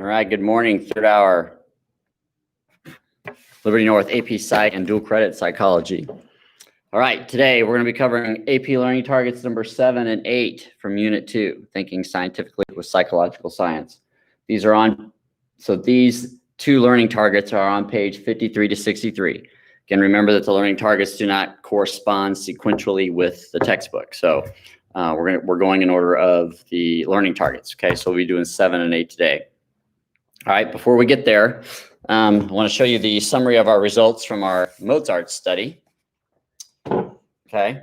All right, good morning, third hour. Liberty North AP Psych and dual credit psychology. All right, today we're going to be covering AP learning targets number 7 and 8 from Unit 2, Thinking Scientifically with Psychological Science. These two learning targets are on page 53 to 63. Again, remember that the learning targets do not correspond sequentially with the textbook. So we're going in order of the learning targets. Okay, so we'll be doing 7 and 8 today. All right, before we get there, I want to show you the summary of our results from our Mozart study. Okay,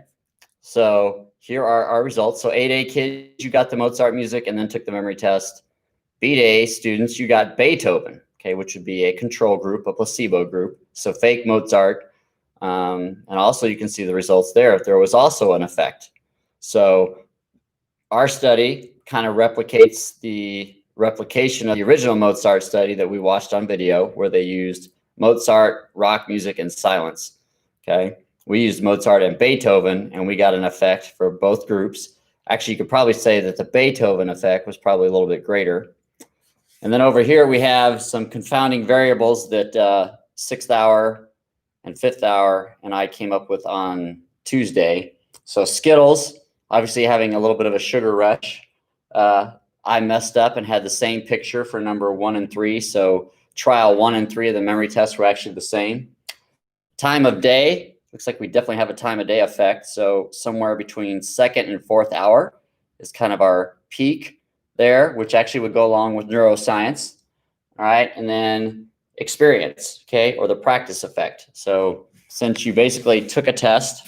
so here are our results. So 8A kids, you got the Mozart music and then took the memory test. B-Day students, you got Beethoven, okay, which would be a control group, a placebo group. So fake Mozart. And also you can see the results there. There was also an effect. So our study kind of replicates the replication of the original Mozart study that we watched on video, where they used Mozart, rock music, and silence. Okay, we used Mozart and Beethoven, and we got an effect for both groups. Actually, you could probably say that the Beethoven effect was probably a little bit greater. And then over here, we have some confounding variables that 6th hour and 5th hour and I came up with on Tuesday. So Skittles, obviously having a little bit of a sugar rush. I messed up and had the same picture for number 1 and 3. So trial 1 and 3 of the memory tests were actually the same. Time of day, looks like we definitely have a time of day effect. So somewhere between 2nd and 4th hour is kind of our peak there, which actually would go along with neuroscience. All right, and then experience, okay, or the practice effect. So since you basically took a test,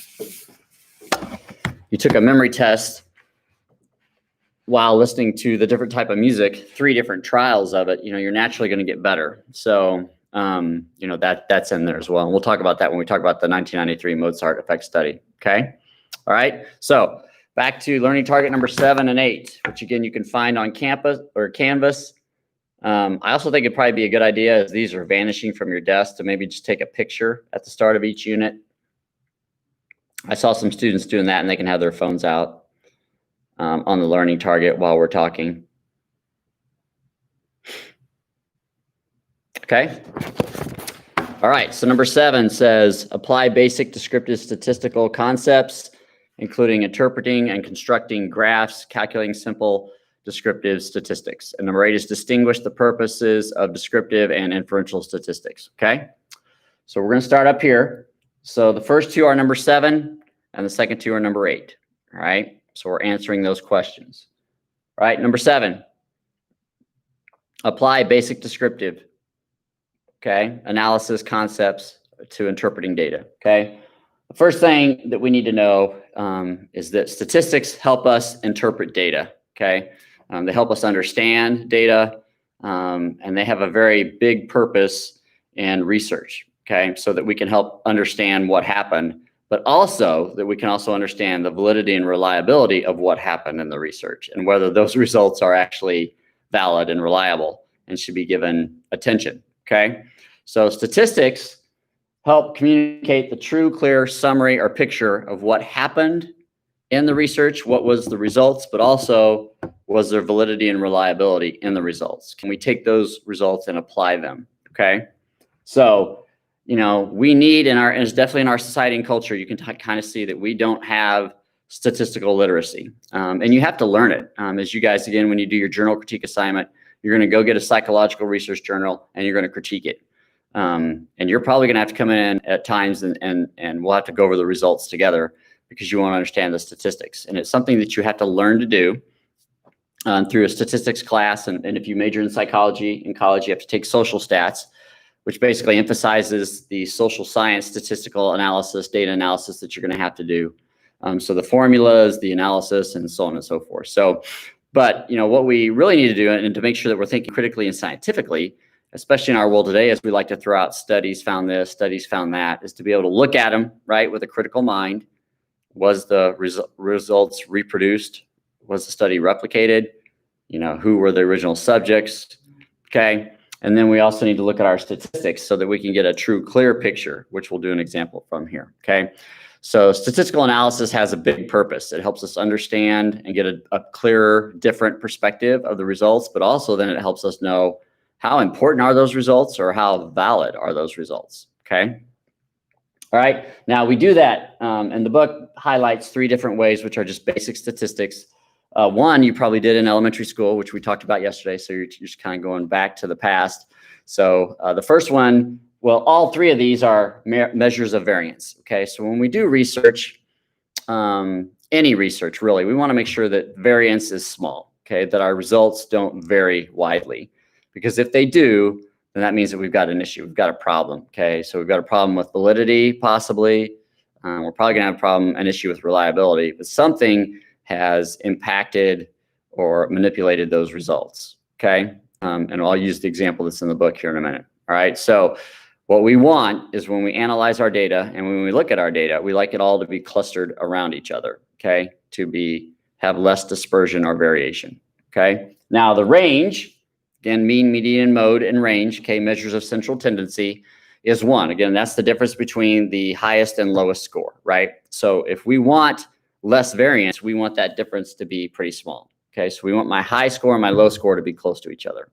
you took a memory test while listening to the different type of music, 3 different trials of it, you're naturally going to get better. So, that's in there as well. And we'll talk about that when we talk about the 1993 Mozart effect study. Okay. All right. So back to learning target number 7 and 8, which again, you can find on campus or Canvas. I also think it'd probably be a good idea, as these are vanishing from your desk, to maybe just take a picture at the start of each unit. I saw some students doing that, and they can have their phones out on the learning target while we're talking. Okay. All right. So number 7 says apply basic descriptive statistical concepts, including interpreting and constructing graphs, calculating simple descriptive statistics. And number 8 is distinguish the purposes of descriptive and inferential statistics. Okay. So we're going to start up here. So the first 2 are number 7 and the second 2 are number 8. All right. So we're answering those questions. All right, number 7, apply basic descriptive, okay, analysis concepts to interpreting data, okay? The first thing that we need to know is that statistics help us interpret data, okay? They help us understand data, and they have a very big purpose in research, okay? So that we can help understand what happened, but also that we can also understand the validity and reliability of what happened in the research and whether those results are actually valid and reliable and should be given attention, okay? So statistics help communicate the true, clear summary or picture of what happened in the research, what was the results, but also was there validity and reliability in the results. Can we take those results and apply them, okay? So, we need it's definitely in our society and culture, you can kind of see that we don't have statistical literacy. And you have to learn it. As you guys, again, when you do your journal critique assignment, you're going to go get a psychological research journal and you're going to critique it. And you're probably going to have to come in at times and we'll have to go over the results together because you want to understand the statistics. And it's something that you have to learn to do through a statistics class. And if you major in psychology in college, you have to take social stats, which basically emphasizes the social science, statistical analysis, data analysis that you're going to have to do. So the formulas, the analysis, and so on and so forth. So, but what we really need to do, and to make sure that we're thinking critically and scientifically, especially in our world today, as we like to throw out studies found this, studies found that, is to be able to look at them, right, with a critical mind. Was the results reproduced? Was the study replicated? Who were the original subjects? Okay. And then we also need to look at our statistics so that we can get a true, clear picture, which we'll do an example from here, okay? So statistical analysis has a big purpose. It helps us understand and get a clearer, different perspective of the results, but also then it helps us know how important are those results, or how valid are those results, okay? All right, now we do that, and the book highlights 3 different ways, which are just basic statistics. One you probably did in elementary school, which we talked about yesterday, so you're just kind of going back to the past. So the first one, well, all 3 of these are measures of variance, okay? So when we do research, any research really, we want to make sure that variance is small, okay? That our results don't vary widely, because if they do, then that means that we've got an issue, we've got a problem, okay? So we've got a problem with validity, possibly. We're probably gonna have an issue with reliability, but something has impacted or manipulated those results, okay? And I'll use the example that's in the book here in a minute, all right? So what we want is when we analyze our data and when we look at our data, we like it all to be clustered around each other, okay? To have less dispersion or variation, okay? Now the range, again, mean, median, mode, and range, okay, measures of central tendency, is 1. Again, that's the difference between the highest and lowest score, right? So if we want less variance, we want that difference to be pretty small, okay? So we want my high score and my low score to be close to each other.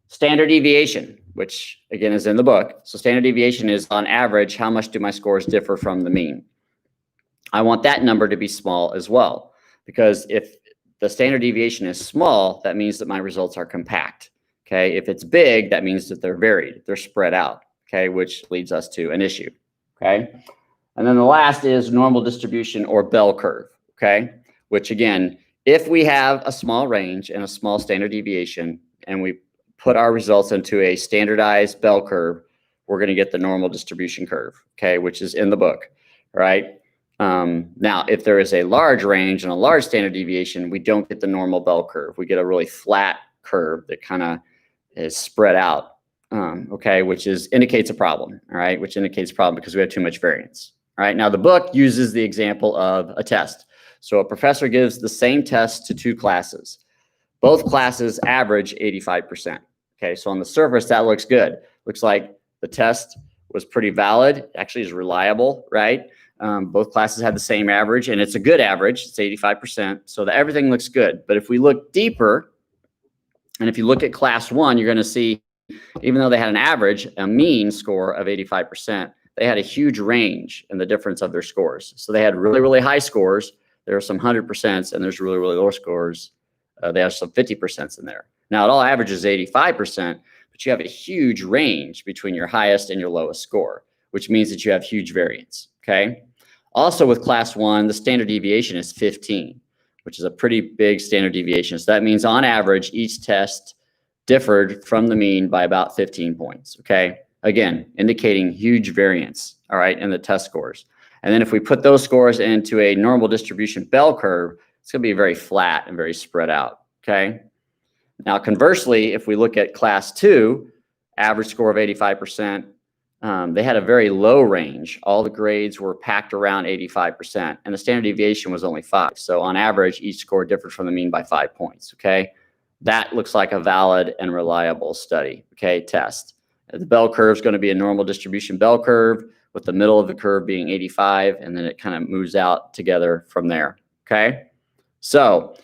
Standard deviation, which again is in the book. So standard deviation is, on average, how much do my scores differ from the mean? I want that number to be small as well, because if the standard deviation is small, that means that my results are compact, okay? If it's big, that means that they're varied, they're spread out, okay? Which leads us to an issue, okay? And then the last is normal distribution or bell curve, okay? Which again, if we have a small range and a small standard deviation, and we put our results into a standardized bell curve, we're gonna get the normal distribution curve, okay? Which is in the book, right? Now, if there is a large range and a large standard deviation, we don't get the normal bell curve. We get a really flat curve that kind of is spread out, okay, which indicates a problem, all right, which indicates a problem because we have too much variance, all right? Now, the book uses the example of a test. So a professor gives the same test to 2 classes. Both classes average 85%, okay? So on the surface, that looks good. Looks like the test was pretty valid, actually is reliable, right? Both classes had the same average, and it's a good average. It's 85%, so everything looks good. But if we look deeper, and if you look at class 1, you're going to see, even though they had an average, a mean score of 85%, they had a huge range in the difference of their scores. So they had really, really high scores. There are some 100%, and there's really, really low scores. They have some 50% in there. Now, it all averages 85%, but you have a huge range between your highest and your lowest score, which means that you have huge variance, okay? Also with class 1, the standard deviation is 15, which is a pretty big standard deviation. So that means on average, each test differed from the mean by about 15 points, okay? Again, indicating huge variance, all right, in the test scores. And then if we put those scores into a normal distribution bell curve, it's gonna be very flat and very spread out, okay? Now, conversely, if we look at class 2, average score of 85%, they had a very low range. All the grades were packed around 85%, and the standard deviation was only 5. So on average, each score differed from the mean by 5 points, okay? That looks like a valid and reliable study, okay, test. The bell curve is going to be a normal distribution bell curve, with the middle of the curve being 85, and then it kind of moves out together from there, okay? So,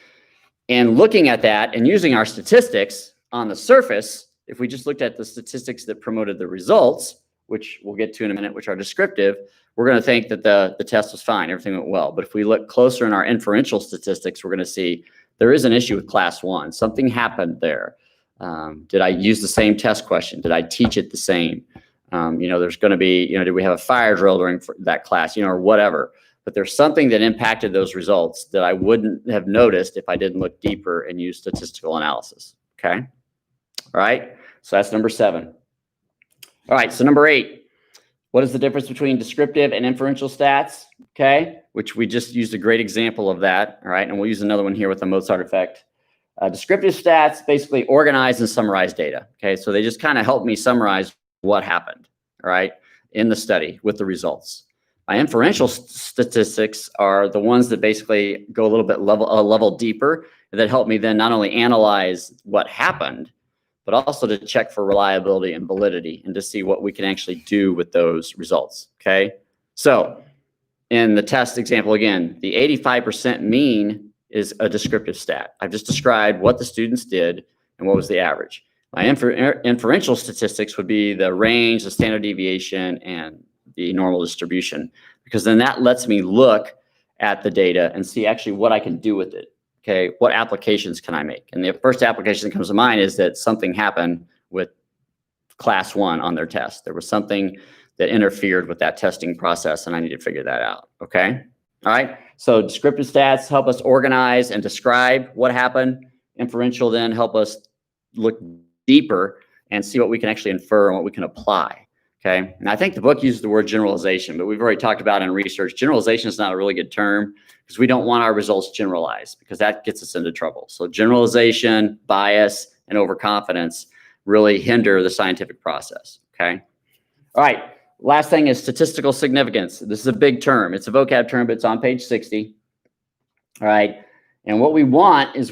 in looking at that and using our statistics on the surface, if we just looked at the statistics that promoted the results, which we'll get to in a minute, which are descriptive, we're going to think that the test was fine, everything went well. But if we look closer in our inferential statistics, we're going to see there is an issue with class 1. Something happened there. Did I use the same test question? Did I teach it the same? There's going to be, did we have a fire drill during that class, or whatever. But there's something that impacted those results that I wouldn't have noticed if I didn't look deeper and use statistical analysis, okay? All right, so that's number 7. All right, so number 8, what is the difference between descriptive and inferential stats, okay? Which we just used a great example of that, all right? And we'll use another one here with the Mozart effect. Descriptive stats basically organize and summarize data, okay? So they just kind of help me summarize what happened, all right, in the study with the results. My inferential statistics are the ones that basically go a little bit level deeper, and that help me then not only analyze what happened, but also to check for reliability and validity and to see what we can actually do with those results, okay? So in the test example, again, the 85% mean is a descriptive stat. I've just described what the students did and what was the average. My inferential statistics would be the range, the standard deviation, and the normal distribution, because then that lets me look at the data and see actually what I can do with it. Okay, what applications can I make? And the first application that comes to mind is that something happened with class 1 on their test. There was something that interfered with that testing process, and I need to figure that out. Okay, all right. So descriptive stats help us organize and describe what happened. Inferential then help us look deeper and see what we can actually infer and what we can apply. Okay, and I think the book uses the word generalization, but we've already talked about in research, generalization is not a really good term because we don't want our results generalized, because that gets us into trouble. So generalization, bias, and overconfidence really hinder the scientific process. Okay, all right. Last thing is statistical significance. This is a big term. It's a vocab term, but it's on page 60. All right, and what we want is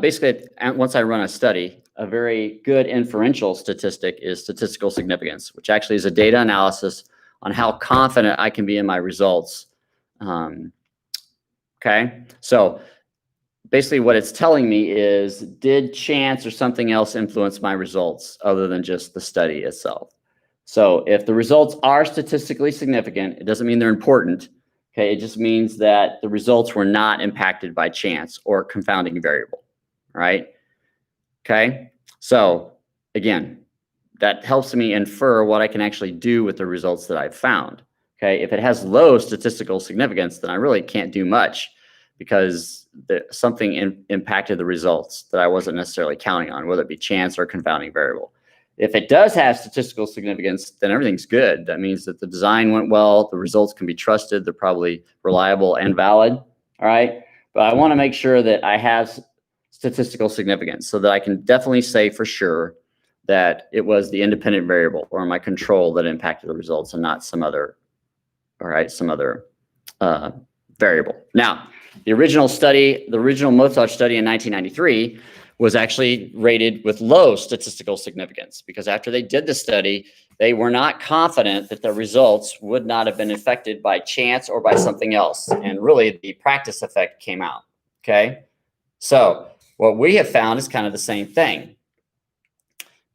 basically, once I run a study, a very good inferential statistic is statistical significance, which actually is a data analysis on how confident I can be in my results. Okay, so basically what it's telling me is, did chance or something else influence my results other than just the study itself? So if the results are statistically significant, it doesn't mean they're important. Okay, it just means that the results were not impacted by chance or confounding variable. All right. Okay, so again, that helps me infer what I can actually do with the results that I've found. Okay, if it has low statistical significance, then I really can't do much, because something impacted the results that I wasn't necessarily counting on, whether it be chance or confounding variable. If it does have statistical significance, then everything's good. That means that the design went well, the results can be trusted, they're probably reliable and valid. All right, but I want to make sure that I have statistical significance so that I can definitely say for sure that it was the independent variable or my control that impacted the results and not some other, variable. Now, the original Mozart study in 1993 was actually rated with low statistical significance, because after they did the study, they were not confident that the results would not have been affected by chance or by something else. And really the practice effect came out. Okay, so what we have found is kind of the same thing.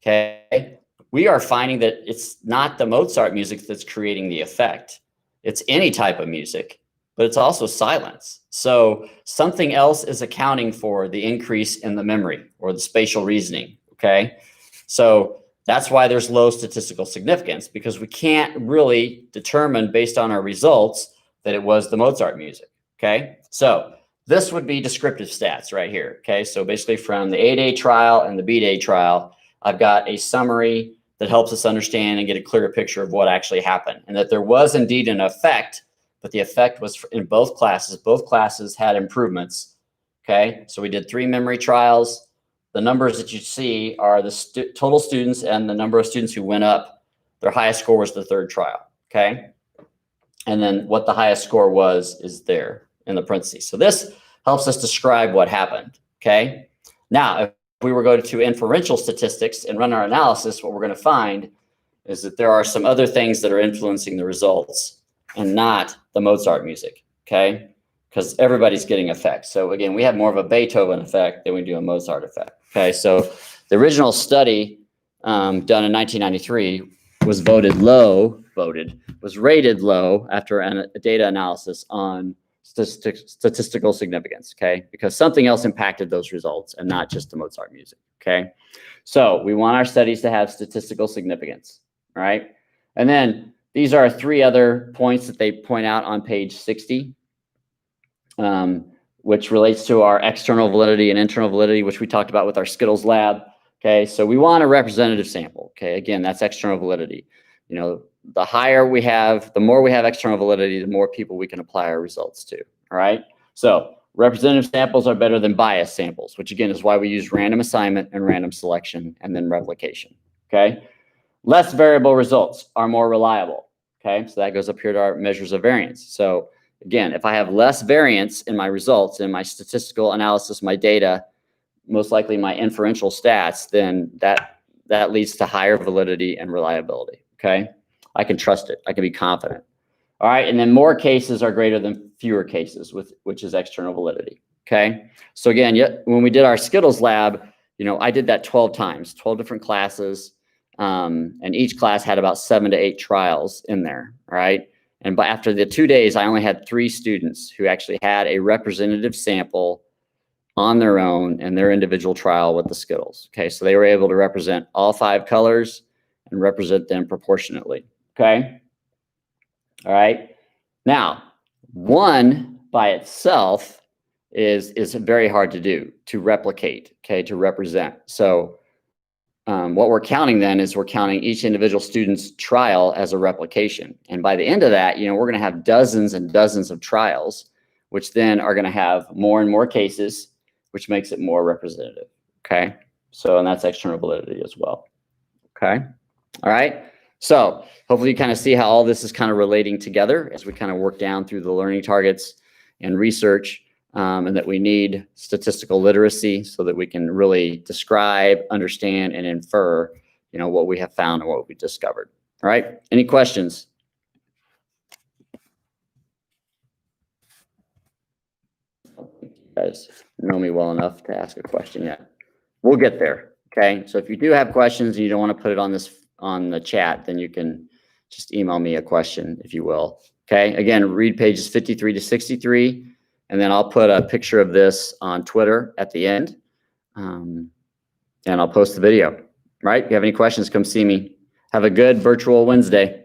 Okay, we are finding that it's not the Mozart music that's creating the effect. It's any type of music, but it's also silence. So something else is accounting for the increase in the memory or the spatial reasoning. Okay, so that's why there's low statistical significance, because we can't really determine based on our results that it was the Mozart music. Okay, so this would be descriptive stats right here. Okay, so basically from the A-Day trial and the B-Day trial, I've got a summary that helps us understand and get a clearer picture of what actually happened, and that there was indeed an effect, but the effect was in both classes. Both classes had improvements. Okay, so we did 3 memory trials. The numbers that you see are the total students and the number of students who went up. Their highest score was the 3rd trial. Okay, and then what the highest score was is there in the parentheses. So this helps us describe what happened. Okay, now if we were going to inferential statistics and run our analysis, what we're going to find is that there are some other things that are influencing the results and not the Mozart music. Okay, because everybody's getting effects. So again, we have more of a Beethoven effect than we do a Mozart effect. Okay, so the original study done in 1993 was rated low after a data analysis on statistical significance. Okay, because something else impacted those results and not just the Mozart music. Okay, so we want our studies to have statistical significance. All right, and then these are 3 other points that they point out on page 60, which relates to our external validity and internal validity, which we talked about with our Skittles lab. Okay, so we want a representative sample. Okay, again, that's external validity. You know, the higher we have, the more we have external validity, the more people we can apply our results to. All right, so representative samples are better than biased samples, which again is why we use random assignment and random selection and then replication. Okay, less variable results are more reliable. Okay, so that goes up here to our measures of variance. So again, if I have less variance in my results, in my statistical analysis, my data, most likely my inferential stats, then that leads to higher validity and reliability. Okay, I can trust it. I can be confident. All right, and then more cases are greater than fewer cases, which is external validity. Okay, so again, when we did our Skittles lab, I did that 12 times, 12 different classes. And each class had about 7 to 8 trials in there, right? And after the 2 days, I only had 3 students who actually had a representative sample on their own in their individual trial with the Skittles. Okay, so they were able to represent all 5 colors and represent them proportionately. Okay, all right. Now, 1 by itself is very hard to do, to replicate, okay, to represent. So what we're counting then is we're counting each individual student's trial as a replication. And by the end of that, we're going to have dozens and dozens of trials, which then are going to have more and more cases, which makes it more representative. Okay. So, and that's external validity as well. Okay. All right. So hopefully you kind of see how all this is kind of relating together as we kind of work down through the learning targets and research. And that we need statistical literacy so that we can really describe, understand, and infer, what we have found and what we discovered. All right. Any questions? I don't think you guys know me well enough to ask a question yet. We'll get there. Okay. So if you do have questions and you don't want to put it on the chat, then you can just email me a question, if you will. Okay. Again, read pages 53 to 63. And then I'll put a picture of this on Twitter at the end, and I'll post the video. Right? If you have any questions, come see me. Have a good virtual Wednesday.